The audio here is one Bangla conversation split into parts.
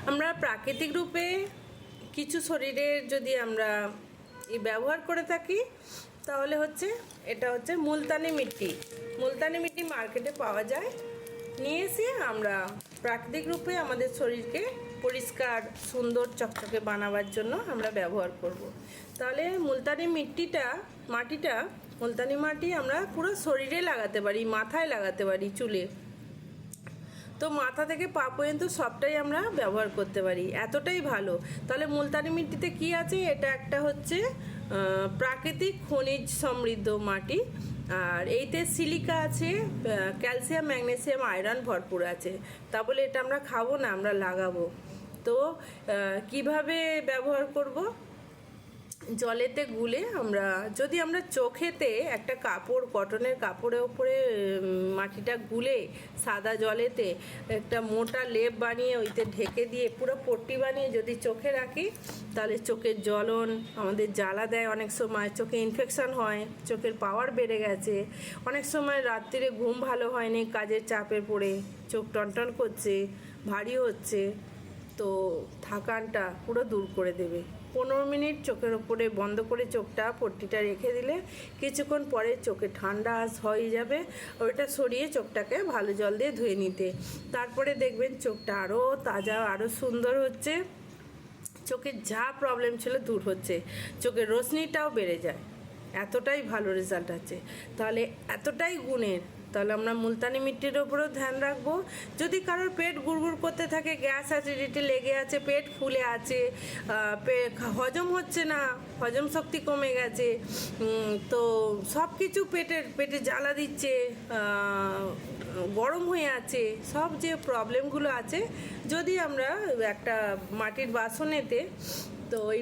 আমরা প্রাকৃতিক রূপে কিছু শরীরের যদি আমরা ব্যবহার করে থাকি তাহলে হচ্ছে এটা হচ্ছে মুলতানি মিট্টি। মুলতানি মিট্টি মার্কেটে পাওয়া যায়। নিয়ে এসে আমরা প্রাকৃতিক রূপে আমাদের শরীরকে পরিষ্কার সুন্দর চকচকে বানাবার জন্য আমরা ব্যবহার করব। তাহলে মুলতানি মুলতানি মাটি আমরা পুরো শরীরে লাগাতে পারি, মাথায় লাগাতে পারি, চুলে। তো মাথা থেকে পা পর্যন্ত সবটাই আমরা ব্যবহার করতে পারি, এতটাই ভালো। তাহলে মুলতানি মিট্টিতে কি আছে? এটা একটা হচ্ছে প্রাকৃতিক খনিজ সমৃদ্ধ মাটি, আর এইতে সিলিকা আছে, ক্যালসিয়াম, ম্যাগনেসিয়াম, আয়রন ভরপুর আছে। তা বলে এটা আমরা খাবো না, আমরা লাগাবো। তো কিভাবে ব্যবহার করব? জলেতে গুলে যদি আমরা চোখেতে একটা কাপড়, কটনের কাপড়ের ওপরে মাটিটা গুলে সাদা জলেতে একটা মোটা লেপ বানিয়ে ওইতে ঢেকে দিয়ে পুরো পট্টি বানিয়ে যদি চোখে রাখি, তাহলে চোখের জ্বলন আমাদের জ্বালা দেয়, অনেক সময় চোখে ইনফেকশন হয়, চোখের পাওয়ার বেড়ে গেছে, অনেক সময় রাত্রিরে ঘুম ভালো হয়নি, কাজের চাপে পড়ে চোখ টনটন করছে, ভারী হচ্ছে, তো থাকানটা পুরো দূর করে দেবে। 15 মিনিট চোখের ওপরে বন্ধ করে চোখটা পট্টিটা রেখে দিলে কিছুক্ষণ পরে চোখে ঠান্ডা হয়ে যাবে। ওইটা সরিয়ে চোখটাকে ভালো জল দিয়ে ধুয়ে নিতে, তারপরে দেখবেন চোখটা আরও তাজা, আরও সুন্দর হচ্ছে, চোখের যা প্রবলেম ছিল দূর হচ্ছে, চোখের রোশনিটাও বেড়ে যায়। এতটাই ভালো রেজাল্ট আছে। তাহলে এতটাই গুণের, তাহলে আমরা মুলতানি মিট্টির ওপরেও ধ্যান রাখবো। যদি কারোর পেট গুড়গুড় করতে থাকে, গ্যাস অ্যাসিডিটি লেগে আছে, পেট ফুলে আছে, হজম হচ্ছে না, হজম শক্তি কমে গেছে, তো সব কিছু পেটে জ্বালা দিচ্ছে, গরম হয়ে আছে, সব যে প্রবলেমগুলো আছে, যদি আমরা একটা মাটির বাসনেতে তো ওই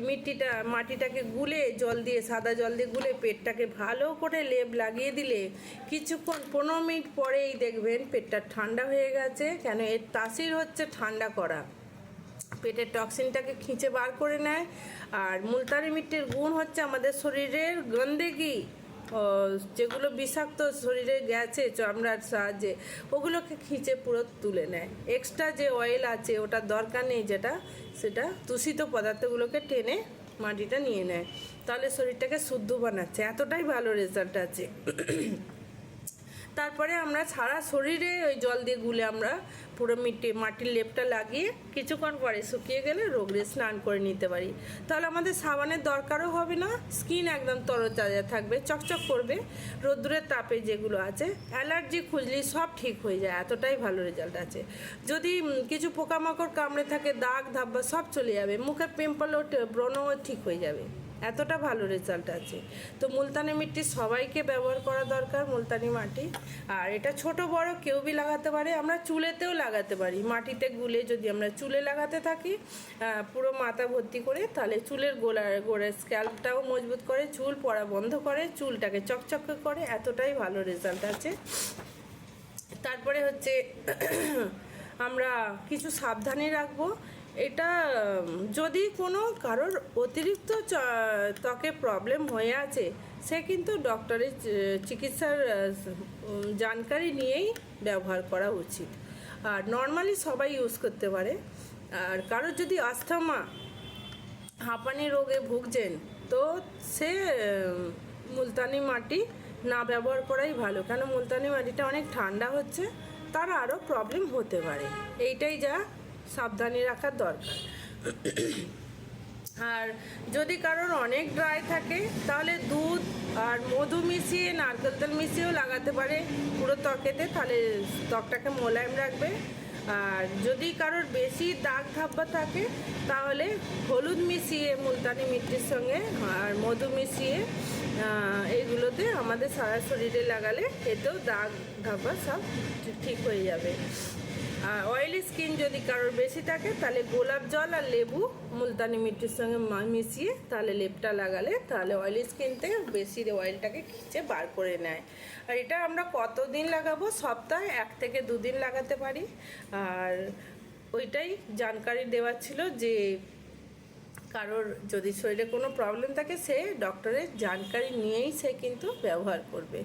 মাটিটাকে গুলে জল দিয়ে, সাদা জল দিয়ে গুলে পেটটাকে ভালো করে লেপ লাগিয়ে দিলে কিছুক্ষণ 15 মিনিট পরেই দেখবেন পেটটা ঠান্ডা হয়ে গেছে। কেন? এর তাসির হচ্ছে ঠান্ডা করা, পেটের টক্সিনটাকে খিঁচে বার করে নেয়। আর মুলতানি মিট্টির গুণ হচ্ছে আমাদের শরীরের গন্দেগি, যেগুলো বিষাক্ত শরীরে গেছে চামড়ার সাহায্যে, ওগুলোকে খিঁচে পুরো তুলে নেয়। এক্সট্রা যে অয়েল আছে ওটার দরকার নেই, সেটা দূষিত পদার্থগুলোকে টেনে মাটিটা নিয়ে নেয়। তাহলে শরীরটাকে শুদ্ধ বানাচ্ছে, এতটাই ভালো রেজাল্ট আছে। তারপরে আমরা সারা শরীরে ওই জল দিয়ে গুলে আমরা পুরো মাটির লেপটা লাগিয়ে কিছুক্ষণ পরে শুকিয়ে গেলে রোগরে স্নান করে নিতে পারি। তাহলে আমাদের সাবানের দরকারও হবে না, স্কিন একদম তরতাজা থাকবে, চকচক করবে। রোদ্দুরের তাপে যেগুলো আছে, অ্যালার্জি খুঁজলি সব ঠিক হয়ে যায়, এতটাই ভালো রেজাল্ট আছে। যদি কিছু পোকামাকড় কামড়ে থাকে, দাগ ধাব্বা সব চলে যাবে, মুখে পিম্পলও, ব্রণও ঠিক হয়ে যাবে, এতটা ভালো রেজাল্ট আছে। তো মুলতানি মিট্টি সবাইকে ব্যবহার করা দরকার, মুলতানি মাটি। আর এটা ছোট বড় কেউ বি লাগাতে পারে, আমরা চুলেতেও লাগাতে পারি। মাটিতে গুলে যদি আমরা চুলে লাগাতে থাকি পুরো মাথা ভর্তি করে, তাহলে চুলের গোড়ার স্ক্যাল্পটাও মজবুত করে, চুল পড়া বন্ধ করে, চুলটাকে চকচকে করে, এতটাই ভালো রেজাল্ট আছে। তারপরে হচ্ছে আমরা কিছু সাবধানে রাখবো। এটা যদি কোনো কারোর অতিরিক্ত ত্বকে প্রবলেম হয়ে আছে, সে কিন্তু ডক্টরের চিকিৎসার জানকারি নিয়েই ব্যবহার করা উচিত। আর নর্মালি সবাই ইউজ করতে পারে। আর কারোর যদি আস্থমা, হাঁপানি রোগে ভুগছেন, তো সে মুলতানি মাটি না ব্যবহার করাই ভালো। কেন? মুলতানি মাটিটা অনেক ঠান্ডা হচ্ছে, তার আরও প্রবলেম হতে পারে। এইটাই যা সাবধানে রাখার দরকার। আর যদি কারোর অনেক ড্রাই থাকে, তাহলে দুধ আর মধু মিশিয়ে, নারকেল তেল মিশিয়েও লাগাতে পারে পুরো ত্বকেতে, তাহলে ত্বকটাকে মোলায়েম রাখবে। আর যদি কারোর বেশি দাগ ধাব্বা থাকে, তাহলে হলুদ মিশিয়ে মুলতানি মিট্টির সঙ্গে আর মধু মিশিয়ে এইগুলোতে আমাদের সারা শরীরে লাগালে এতেও দাগ ধাব্বা সব ঠিক হয়ে যাবে। আর অয়েলি স্কিন যদি কারোর বেশি থাকে, তাহলে গোলাপ জল আর লেবু মুলতানি মিট্টির সঙ্গে মিশিয়ে তাহলে লেপটা লাগালে, তাহলে অয়েলি স্কিন থেকে বেশি অয়েলটাকে খিঁচে বার করে নেয়। আর এটা আমরা কতদিন লাগাবো? সপ্তাহে 1 থেকে 2 দিন লাগাতে পারি। আর ওইটাই জানকারি দেওয়ার ছিল যে কারোর যদি শরীরে কোনো প্রবলেম থাকে সে ডক্টরের জানকারি নিয়েই সে কিন্তু ব্যবহার করবে।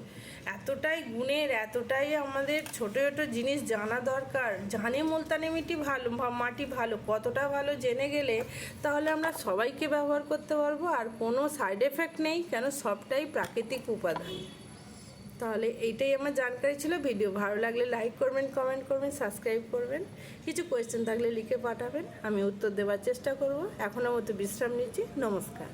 এতটাই গুণের, এতটাই আমাদের ছোটো ছোটো জিনিস জানা দরকার। জানে মুলতানি মাটি ভালো, কতটা ভালো জেনে গেলে তাহলে আমরা সবাইকে ব্যবহার করতে পারবো, আর কোনো সাইড এফেক্ট নেই, কেন সবটাই প্রাকৃতিক উপাদান। তাহলে এইটাই আমার জানকারি ছিল। ভিডিও ভালো লাগলে লাইক করবেন, কমেন্ট করবেন, সাবস্ক্রাইব করবেন। কিছু কোয়েশ্চেন থাকলে লিখে পাঠাবেন, আমি উত্তর দেওয়ার চেষ্টা করব। এখনও মতো বিশ্রাম নিচ্ছি। নমস্কার।